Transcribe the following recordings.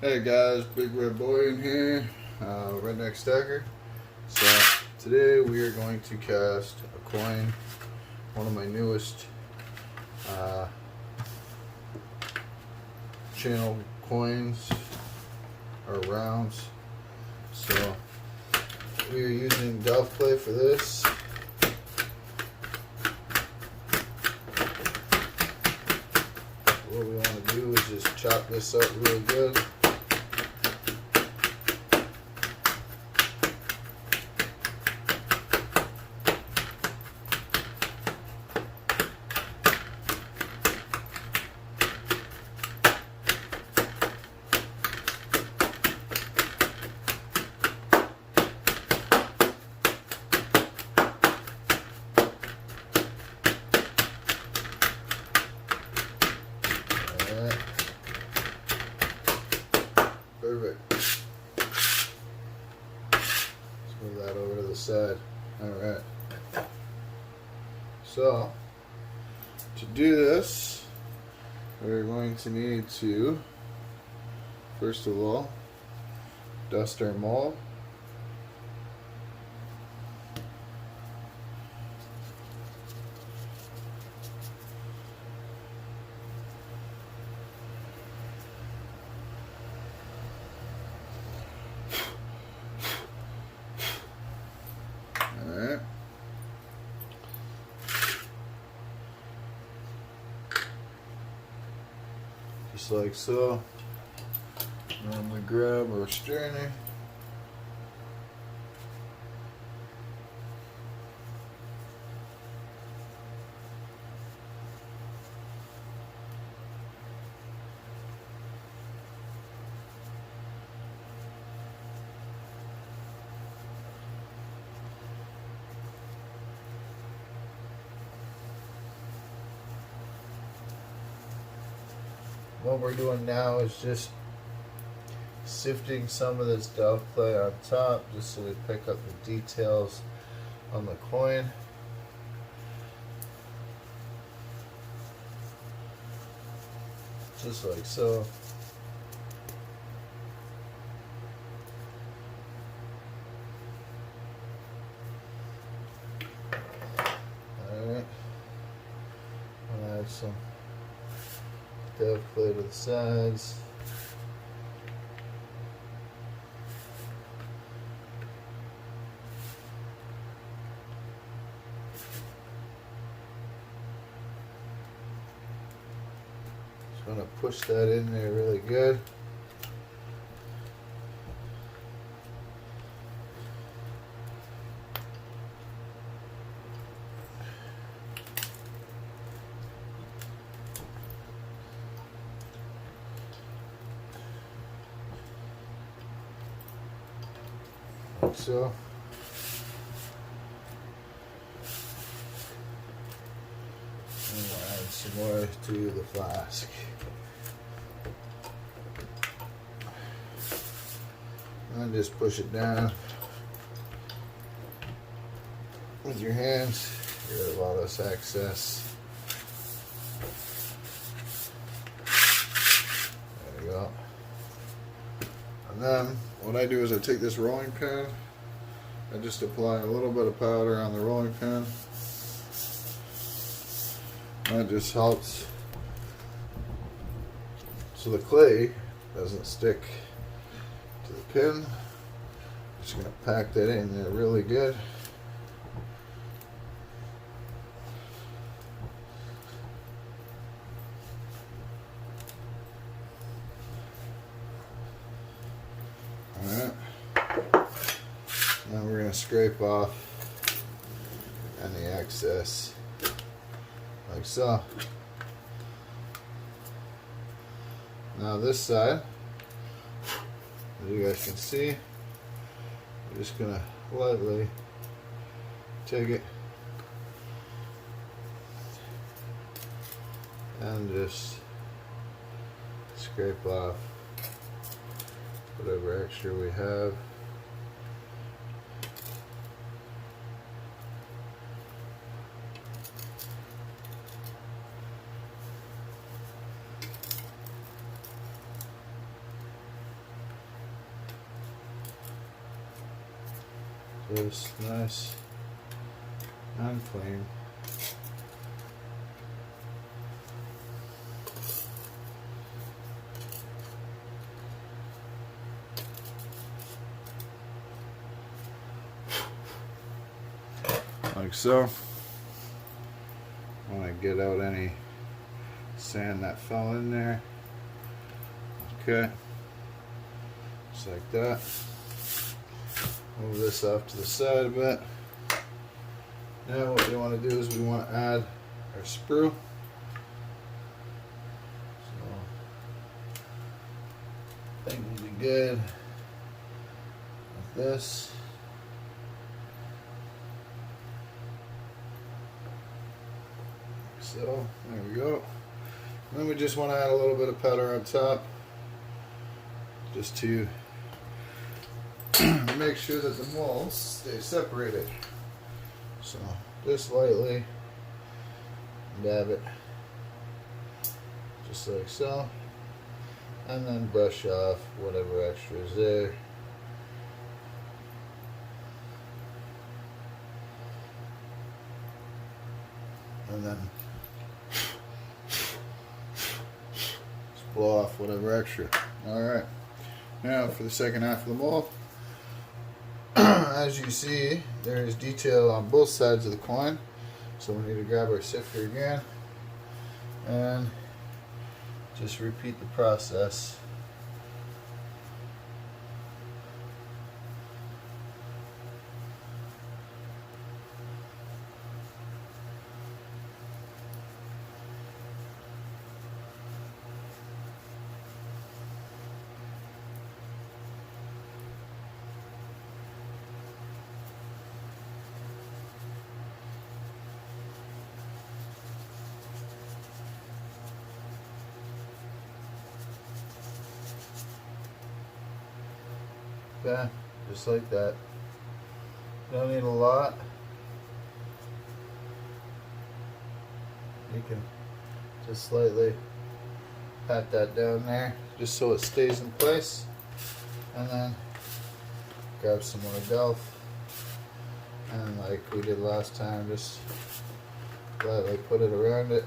Hey guys, Big Red Boy in here, Redneck Stacker. So today we are going to cast a coin, one of my newest channel coins or rounds. So we are using golf clay for this. What we want to do is just chop this up real good. Perfect. Let's move that over to the side. Alright. So, to do this, we're going to need to, first of all, dust our mold. Alright. Just like so. And then we grab our strainer. What we're doing now is just sifting some of this dove clay on top just so we pick up the details on the coin. Just like so. Alright. I'll add some dove clay to the sides. Just want to push that in there really good. Like so. And we'll add some more to the flask. And just push it down with your hands. Get rid of all this excess. There we go. And then what I do is I take this rolling pin, I just apply a little bit of powder on the rolling pin. That just helps so the clay doesn't stick to the pin. Just going to pack that in there really good. Alright. Now we're going to scrape off any excess like so. Now this side, as you guys can see, I'm just going to lightly take it and just scrape off whatever extra we have. this nice and clean. Like so. I want to get out any sand that fell in there. Okay, just like that. Move this off to the side a bit. Now what we want to do is we want to add our sprue. So I think we'll be good with this. So there we go. And then we just want to add a little bit of powder on top, just to make sure that the molds stay separated. So just lightly dab it, just like so, and then brush off whatever extra is there. And then blow off whatever extra. Alright, now for the second half of the mold. As you see, there is detail on both sides of the coin, so we need to grab our sifter again and just repeat the process. Okay, just like that. Don't need a lot. You can just slightly pat that down there just so it stays in place, and then grab some more Delft, and like we did last time, just lightly put it around it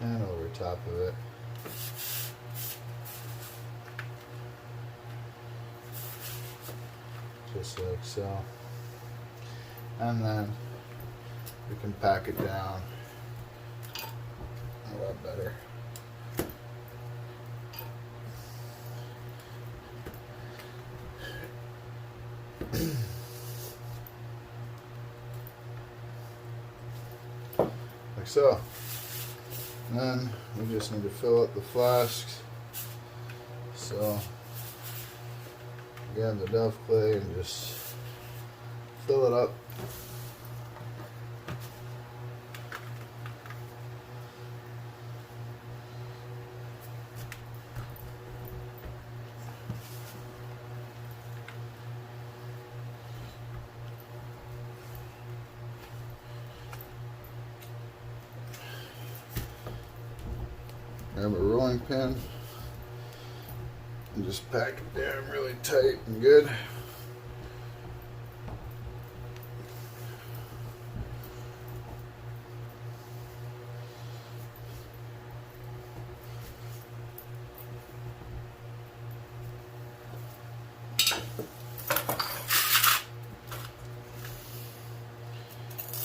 and over top of it. Just like so, and then we can pack it down a lot better. Like so. And then we just need to fill up the flasks. So grab the Delft clay and just fill it up. Grab a rolling pin and just pack it down really tight and good.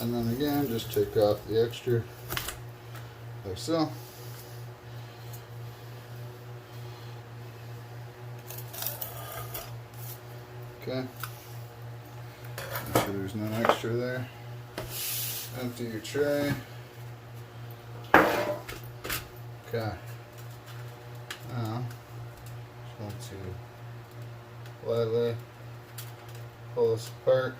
And then again, just take off the extra like so. Okay, make sure there's no extra there. Empty your tray. Okay, now just want to lightly pull this apart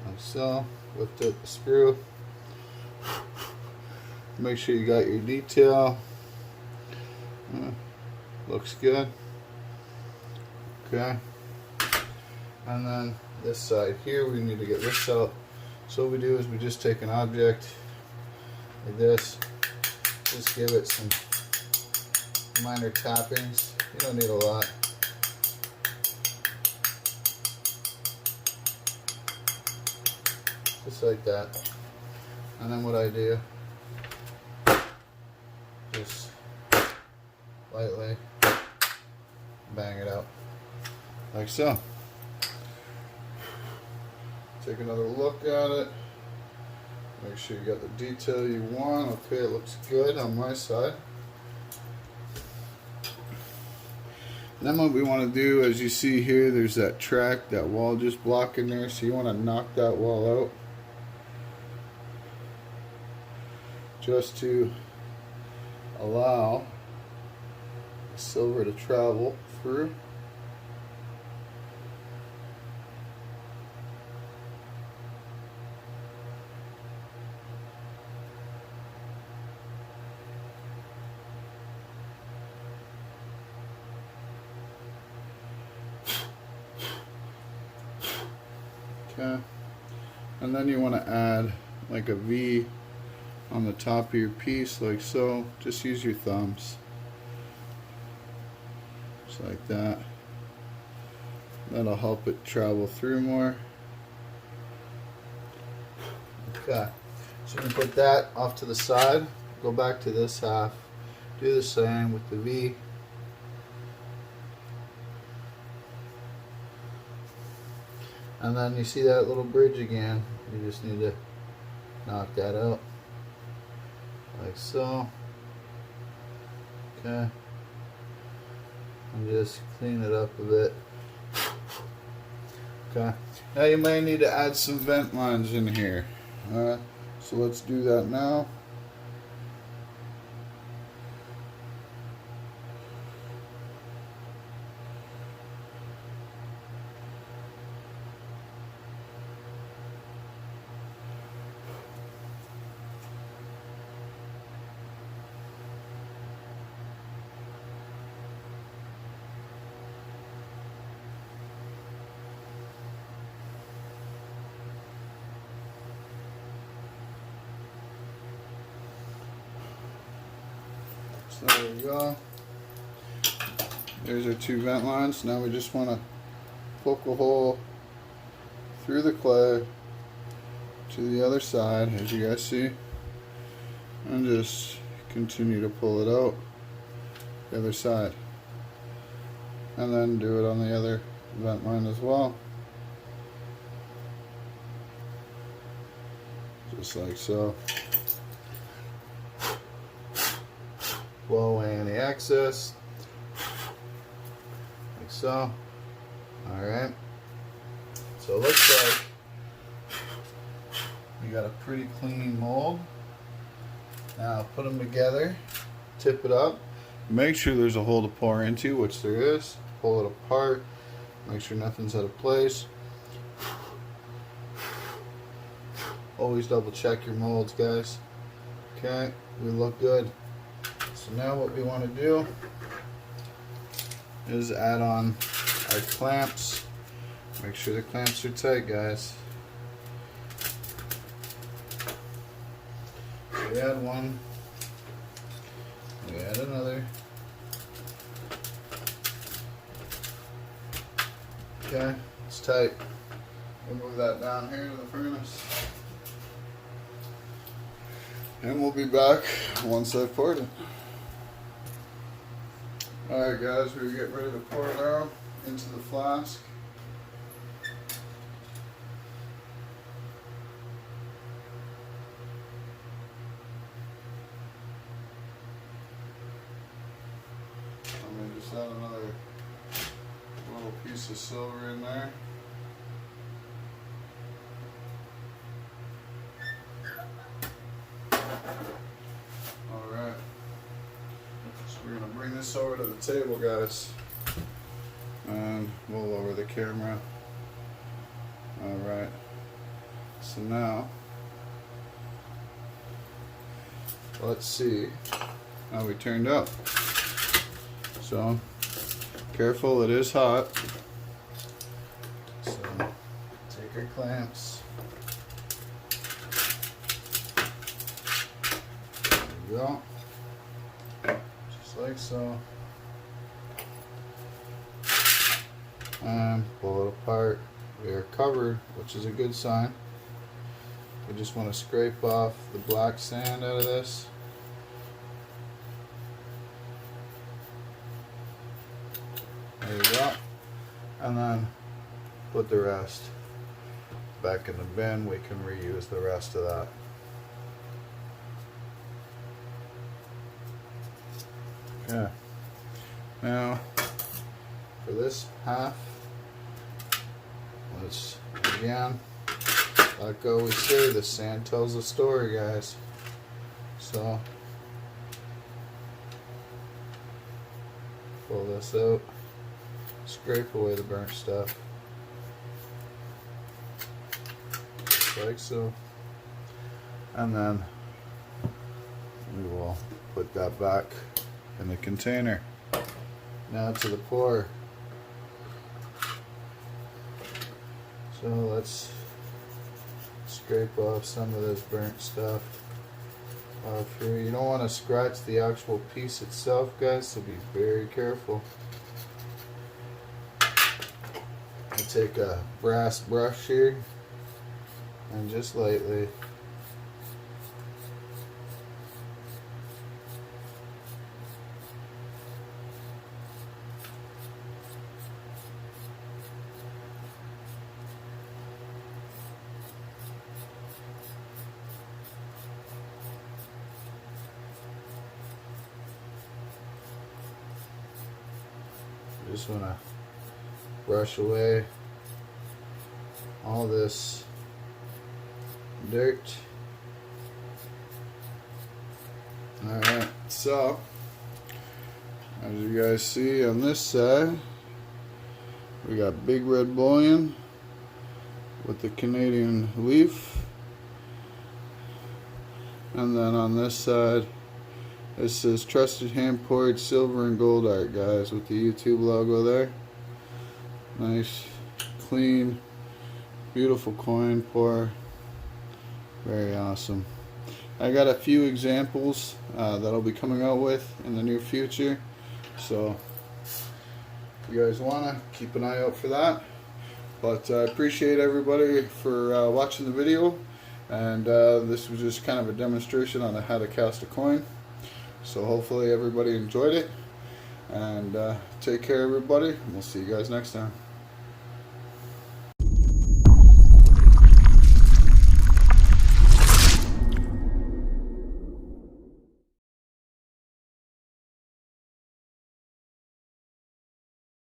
like so. Lift up the screw. Make sure you got your detail. Looks good. Okay, and then this side here, we need to get this out. So what we do is we just take an object like this, just give it some minor tappings. You don't need a lot. just like that. And then what I do, just lightly bang it out, like so. Take another look at it. Make sure you got the detail you want. Okay, it looks good on my side. And then what we want to do, as you see here, there's that track, that wall just blocking there, so you want to knock that wall out just to allow the silver to travel through. Okay, and then you want to add like a V on the top of your piece, like so. Just use your thumbs, just like that. That'll help it travel through more. Okay, so you can put that off to the side. Go back to this half. Do the same with the V. And then you see that little bridge again. You just need to knock that out, like so. Okay. And just clean it up a bit. Okay. Now you may need to add some vent lines in here. Alright, so let's do that now. So there we go. There's our two vent lines. Now we just want to poke a hole through the clay to the other side, as you guys see, and just continue to pull it out the other side, and then do it on the other vent line as well, just like so. Blow away any excess, like so. Alright, so it looks like we got a pretty clean mold. Now put them together, tip it up, make sure there's a hole to pour into, which there is. Pull it apart, make sure nothing's out of place. Always double check your molds, guys. Okay, we look good. So now what we want to do is add on our clamps. Make sure the clamps are tight, guys. So we add one, we add another. Okay, it's tight. We'll move that down here to the furnace. And we'll be back once I've poured it. Alright guys, we're getting ready to pour it out into the flask. I'm going to just add another little piece of silver in there. Alright. So we're going to bring this over to the table, guys. And we'll lower the camera. Alright. So now, let's see how we turned out. So, careful, it is hot. So, take our clamps. There we go. Just like so. And pull it apart. We are covered, which is a good sign. we just want to scrape off the black sand out of this. There you go. And then put the rest back in the bin. We can reuse the rest of that. Okay. Now, for this half, let's again, like I always say, the sand tells the story, guys. So, pull this out, scrape away the burnt stuff, just like so, and then we will put that back in the container. Now to the pour. So let's scrape off some of this burnt stuff off here. You don't want to scratch the actual piece itself, guys, so be very careful. I take a brass brush here and just lightly just want to brush away all this dirt. Alright, so as you guys see on this side, we got Big Red Bullion with the Canadian leaf, and then on this side it says Trusted Hand Poured Silver and Gold Art, guys, with the YouTube logo there. Nice, clean, beautiful coin pour. Very awesome. I got a few examples that I'll be coming out with in the near future. So if you guys want to, keep an eye out for that. But I appreciate everybody for watching the video. And this was just kind of a demonstration on how to cast a coin. So hopefully everybody enjoyed it, and take care everybody, and we'll see you guys next time.